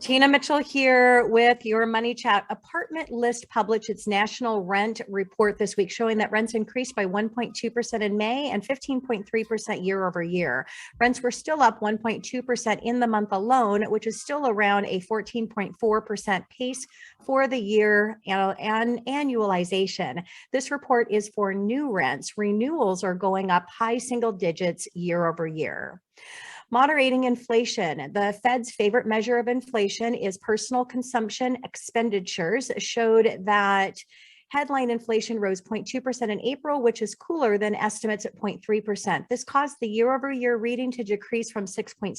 Tina Mitchell here with your Money Chat. Apartment List published its national rent report this week, showing that rents increased by 1.2% in May and 15.3% year over year. Rents were still up 1.2% in the month alone, which is still around a 14.4% pace for the year and annualization. This report is for new rents. Renewals are going up high single digits year over year. Moderating inflation. The Fed's favorite measure of inflation is personal consumption expenditures, showed that headline inflation rose 0.2% in April, which is cooler than estimates at 0.3%. This caused the year-over-year reading to decrease from 6.6%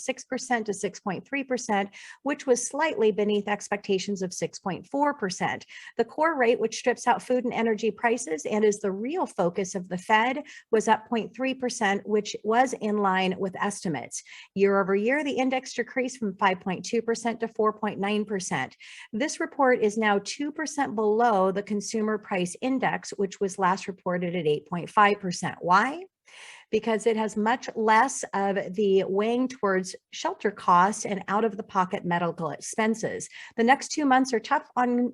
to 6.3%, which was slightly beneath expectations of 6.4%. The core rate, which strips out food and energy prices and is the real focus of the Fed, was up 0.3%, which was in line with estimates. Year over year, the index decreased from 5.2% to 4.9%. This report is now 2% below the consumer price index, which was last reported at 8.5%. Why? Because it has much less of the weighing towards shelter costs and out-of-the-pocket medical expenses. The next 2 months are tough on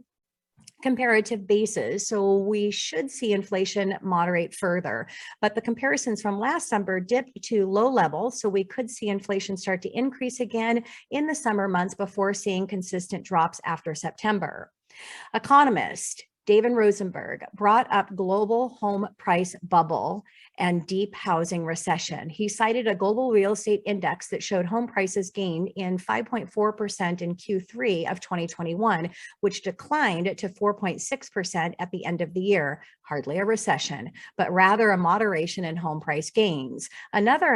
comparative basis, so we should see inflation moderate further. But the comparisons from last summer dipped to low levels, so we could see inflation start to increase again in the summer months before seeing consistent drops after September. Economist David Rosenberg brought up global home price bubble and deep housing recession. He cited a global real estate index that showed home prices gained in 5.4% in Q3 of 2021, which declined to 4.6% at the end of the year. Hardly a recession, but rather a moderation in home price gains. Another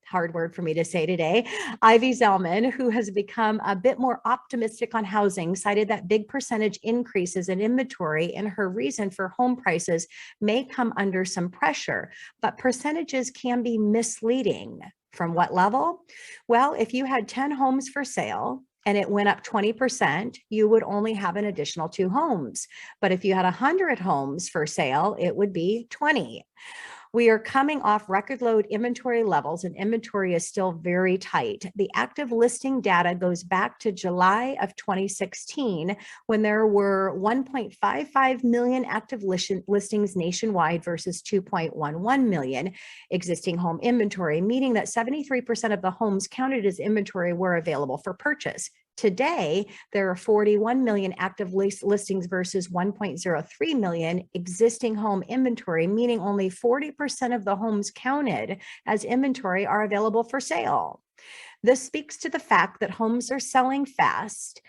hard word for me to say today, Ivy Zelman, who has become a bit more optimistic on housing, cited that big percentage increases in inventory, and her reason for home prices may come under some pressure, but percentages can be misleading. From what level? Well, if you had 10 homes for sale and it went up 20%, you would only have an additional 2 homes. But if you had 100 homes for sale, it would be 20. We are coming off record low inventory levels, and inventory is still very tight. The active listing data goes back to July of 2016, when there were 1.55 million active listings nationwide versus 2.11 million existing home inventory, meaning that 73% of the homes counted as inventory were available for purchase. Today, there are 41 million active listings versus 1.03 million existing home inventory, meaning only 40% of the homes counted as inventory are available for sale. This speaks to the fact that homes are selling fast.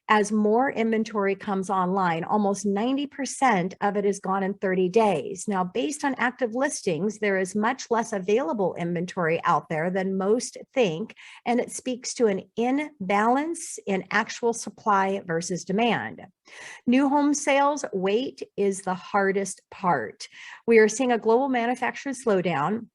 As more inventory comes online, almost 90% of it is gone in 30 days. Now, based on active listings, there is much less available inventory out there than most think, and it speaks to an imbalance in actual supply versus demand. New home sales, wait is the hardest part. We are seeing a global manufacturing slowdown.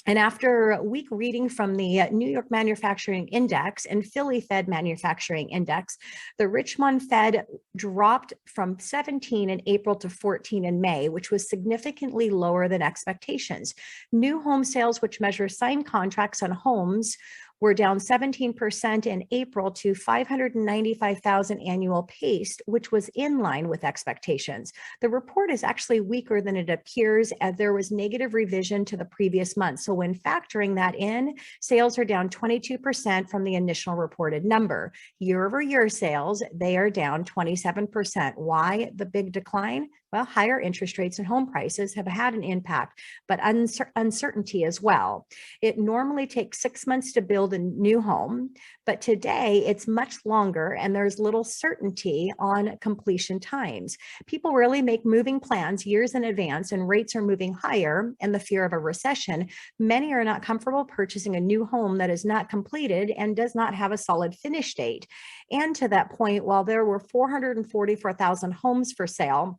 And after a week reading from the New York Manufacturing Index and Philly Fed Manufacturing Index, the Richmond Fed dropped from 17 in April to 14 in May, which was significantly lower than expectations. New home sales, which measure signed contracts on homes, were down 17% in April to 595,000 annual pace, which was in line with expectations. The report is actually weaker than it appears, as there was negative revision to the previous month. So when factoring that in, sales are down 22% from the initial reported number. Year over year sales, they are down 27%. Why the big decline? Well, higher interest rates and home prices have had an impact, but uncertainty as well. It normally takes 6 months to build a new home, but today it's much longer and there's little certainty on completion times. People really make moving plans years in advance, and rates are moving higher, and the fear of a recession. Many are not comfortable purchasing a new home that is not completed and does not have a solid finish date. And to that point, while there were 444,000 homes for sale,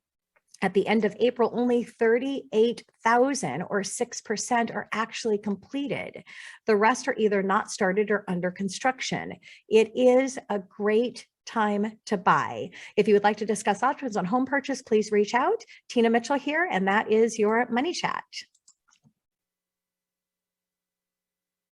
at the end of April, only 38,000 or 6% are actually completed. The rest are either not started or under construction. It is a great time to buy. If you would like to discuss options on home purchase, please reach out. Tina Mitchell here, and that is your Money Chat.